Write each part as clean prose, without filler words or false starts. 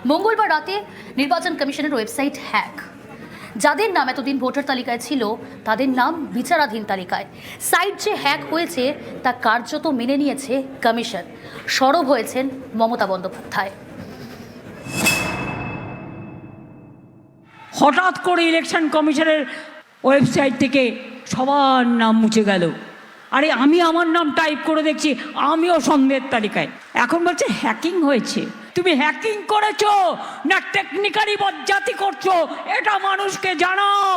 মঙ্গলবার রাতে নির্বাচন কমিশনের ওয়েবসাইট হ্যাক। যাদের নাম এতদিন ভোটার তালিকায় ছিল তাদের নাম বিচারাধীন তালিকায়। সাইট যে হ্যাক হয়েছে তা কার্যত মেনে নিয়েছে কমিশন। সরব হয়েছেন মমতা বন্দ্যোপাধ্যায়। হঠাৎ করে ইলেকশন কমিশনের ওয়েবসাইট থেকে সবার নাম মুছে গেল। আরে আমি আমার নাম টাইপ করে দেখছি, আমিও সন্দেহের তালিকায়। এখন বলছে হ্যাকিং হয়েছে। তুমি হ্যাকিং করেছো না টেকনিক্যালি বজ্জাতি করছো, এটা মানুষকে জানাও।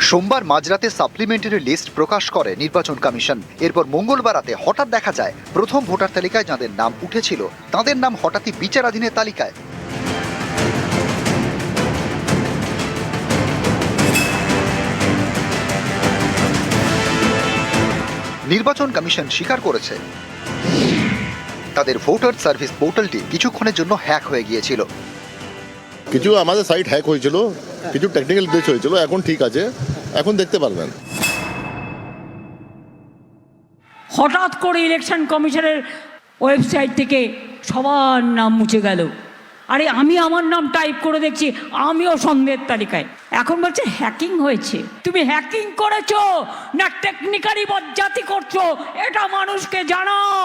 সোমবার মাঝরাতে সাপ্লিমেন্টারি লিস্ট প্রকাশ করে নির্বাচন কমিশন। এরপর মঙ্গলবার রাতে হঠাৎ দেখা যায় প্রথম ভোটার তালিকায় যাদের নাম উঠেছিল তাদের নাম হঠাৎই বিচারাধীনের তালিকায়। নির্বাচন কমিশন স্বীকার করেছে তাদের ভোটার সার্ভিস পোর্টালটি কিছুক্ষণের জন্য হ্যাক হয়ে গিয়েছিল। কিছু আমাদের সাইট হ্যাক হয়েছিল, কিছু টেকনিক্যাল গ্লিচ হয়েছিল, এখন ঠিক আছে, এখন দেখতে পারবেন। হঠাৎ করে ইলেকশন কমিশনের ওয়েবসাইট থেকে সবার নাম মুছে গেল। আরে আমি আমার নাম টাইপ করে দেখছি, আমিও সন্দেহের তালিকায়। এখন বলছে হ্যাকিং হয়েছে। তুমি হ্যাকিং করেছো না টেকনিক্যালি বজ্জাতি করছো, এটা মানুষকে জানাও।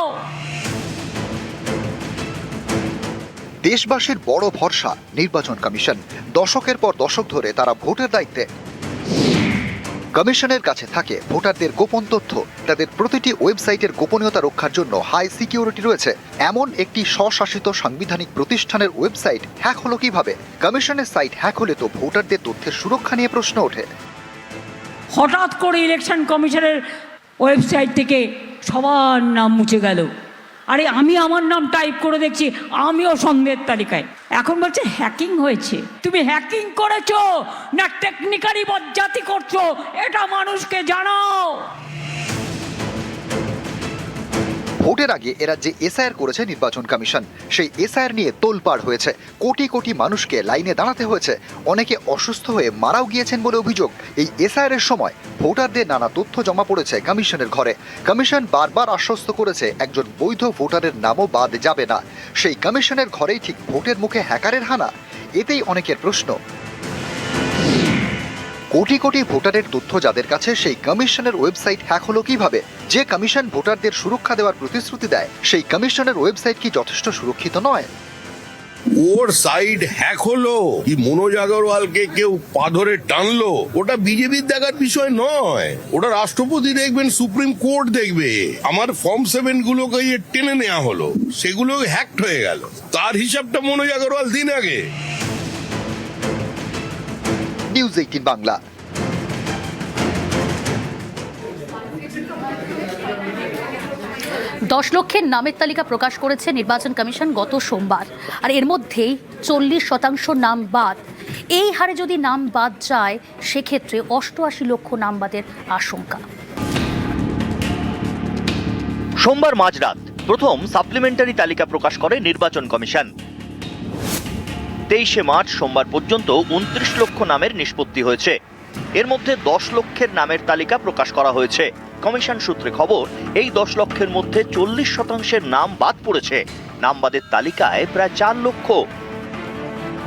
দেশবাসীর বড় ভরসা নির্বাচন কমিশন। দশকের পর দশক ধরে তারা ভোটের দায়িত্বে। কমিশনের কাছে থাকে ভোটারদের গোপন তথ্য। তাদের প্রতিটি ওয়েবসাইটের গোপনীয়তা রক্ষার জন্য হাই সিকিউরিটি রয়েছে। এমন একটি স্বশাসিত সাংবিধানিক প্রতিষ্ঠানের ওয়েবসাইট হ্যাক হলো কিভাবে? কমিশনের সাইট হ্যাক হলে তো ভোটারদের তথ্যের সুরক্ষা নিয়ে প্রশ্ন ওঠে। হঠাৎ করে ইলেকশন কমিশনের ওয়েবসাইট থেকে সবার নাম মুছে গেল। আরে আমি আমার নাম টাইপ করে দেখছি, আমিও সন্দেহের তালিকায়। এখন বলছে হ্যাকিং হয়েছে। তুমি হ্যাকিং করেছো না টেকনিক্যালি বজ্জাতি করছো, এটা মানুষকে জানাও। ভোটের আগে এরা যে এসআইআর করেছে নির্বাচন কমিশন, সেই এসআইআর নিয়ে তোলপাড় হয়েছে। কোটি কোটি মানুষকে লাইনে দাঁড়াতে হয়েছে। অনেকে অসুস্থ হয়ে মারাও গিয়েছেন বলে অভিযোগ। এই এসআইআর এর সময় ভোটারদের নানা তথ্য জমা পড়েছে কমিশনের ঘরে। কমিশন বারবার আশ্বস্ত করেছে একজন বৈধ ভোটারের নামও বাদ যাবে না। সেই কমিশনের ঘরেই ঠিক ভোটের মুখে হ্যাকারের হানা। এতেই অনেকের প্রশ্ন, কোটি কোটি ভোটারের তথ্য যাদের কাছে, সেই কমিশনের ওয়েবসাইট হ্যাক হলো কিভাবে? যে কমিশন ভোটারদের সুরক্ষা দেওয়ার প্রতিশ্রুতি দেয়, সেই কমিশনের ওয়েবসাইট কি যথেষ্ট সুরক্ষিত নয়? ওর সাইড হ্যাক হলো কি মনোজ আগরওয়ালকে কেউ পা ধরে টানলো, ওটা বিজেপির দেখার বিষয় নয়। ওটা রাষ্ট্রপতি দেখবেন, সুপ্রিম কোর্ট দেখবে। আমার ফর্ম 7 গুলোকে টেনে নেওয়া হলো, সেগুলো হ্যাকড হয়ে গেল। তার হিসাবটা মনোজ আগরওয়াল দিন আগে। নিউজ 18 বাংলা। দশ লক্ষের নামের তালিকা প্রকাশ করেছে নির্বাচন কমিশন গত সোমবার। আর এর মধ্যেই 40% নাম বাদ। এই হারে যদি নাম বাদ যায় সেক্ষেত্রে 88 লক্ষ নাম বাদের আশঙ্কা। সোমবার মাঝরাত প্রথম সাপ্লিমেন্টারি তালিকা প্রকাশ করে নির্বাচন কমিশন। 23শে মার্চ সোমবার পর্যন্ত 29 লক্ষ নামের নিষ্পত্তি হয়েছে। এর মধ্যে 10 লক্ষের নামের তালিকা প্রকাশ করা হয়েছে। কমিশন সূত্রে খবর, এই 10 লক্ষের মধ্যে 40% নাম বাদ পড়েছে। নাম বাদের তালিকায় প্রায় 4 লক্ষ।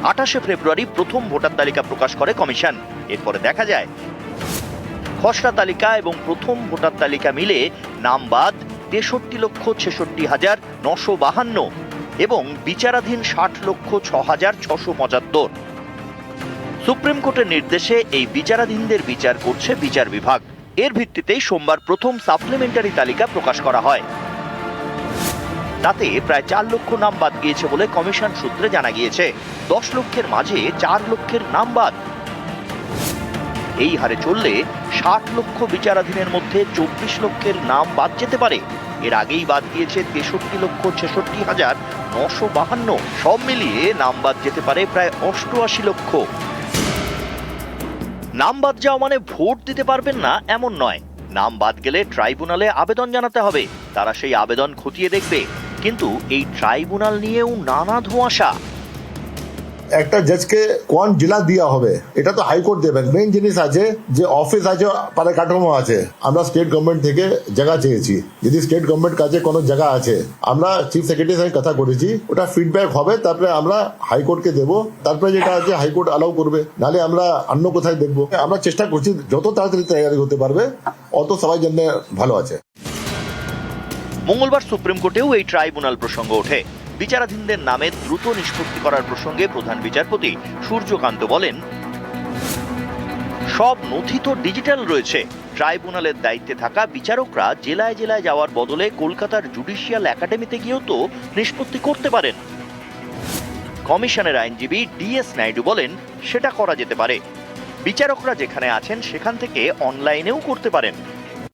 28শে ফেব্রুয়ারি প্রথম ভোটার তালিকা প্রকাশ করে কমিশন। এরপরে দেখা যায় খসড়া তালিকা এবং প্রথম ভোটার তালিকা মিলে নাম বাদ 63,66,952 এবং বিচারাধীন 60,06,675। সুপ্রিম কোর্টের নির্দেশে এই বিচারাধীনদের বিচার করছে বিচার বিভাগ। এর ভিত্তিতেই সোমবার প্রথম সাপ্লিমেন্টারি তালিকা প্রকাশ করা হয়। তাতে প্রায় 4 লক্ষ নাম বাদ গিয়েছে বলে কমিশন সূত্রে জানা গিয়েছে। 10 লক্ষের মাঝে 4 লক্ষের নাম বাদ। এই হারে চললে 60 লক্ষ বিচারাধীনের মধ্যে 24 লক্ষের নাম বাদ যেতে পারে। এর আগেই বাদ গিয়েছে 63,66,952। সব মিলিয়ে নাম বাদ যেতে পারে প্রায় 88 লক্ষ। নাম বাদ যাওয়া মানে ভোট দিতে পারবেন না এমন নয়। নাম বাদ গেলে ট্রাইব্যুনালে আবেদন জানাতে হবে। তারা সেই আবেদন খতিয়ে দেখবে। কিন্তু এই ট্রাইব্যুনাল নিয়েও নানা ধোঁয়াশা। একটা জজকে কোন জেলা দেওয়া হবে এটা তো হাইকোর্ট দেবেন। মেইন জিনিস আছে যে অফিস আছে, কাঠামো আছে। আমরা স্টেট গভর্নমেন্ট থেকে জায়গা চেয়েছি, যদি স্টেট গভর্নমেন্ট কাছে কোনো জায়গা আছে, আমরা চিফ সেক্রেটারির সঙ্গে কথা করেছি, ওটা ফিডব্যাক হবে, তারপরে আমরা হাইকোর্টকে দেবো, তারপরে যেটা আছে হাইকোর্ট অ্যালাউ করবে, নাহলে আমরা অন্য কোথায় দেখবো। আমরা চেষ্টা করছি যত তাড়াতাড়ি তৈরি হতে পারবে অত সবাই জন্য ভালো আছে। মঙ্গলবার সুপ্রিম কোর্টেও এই ট্রাইব্যুনাল প্রসঙ্গ ওঠে। বিচারাধীনদের নামে দ্রুত নিষ্পত্তি করার প্রসঙ্গে প্রধান বিচারপতি সূর্যকান্ত বলেন, সব নথি তো ডিজিটাল রয়েছে। ট্রাইব্যুনালের দায়িত্বে থাকা বিচারকরা জেলায় জেলায় যাওয়ার বদলে কলকাতার জুডিশিয়াল একাডেমিতে গিয়েও তো নিষ্পত্তি করতে পারেন। কমিশনের আইনজীবী ডিএস নাইডু বলেন, সেটা করা যেতে পারে। বিচারকরা যেখানে আছেন সেখান থেকে অনলাইনেও করতে পারেন।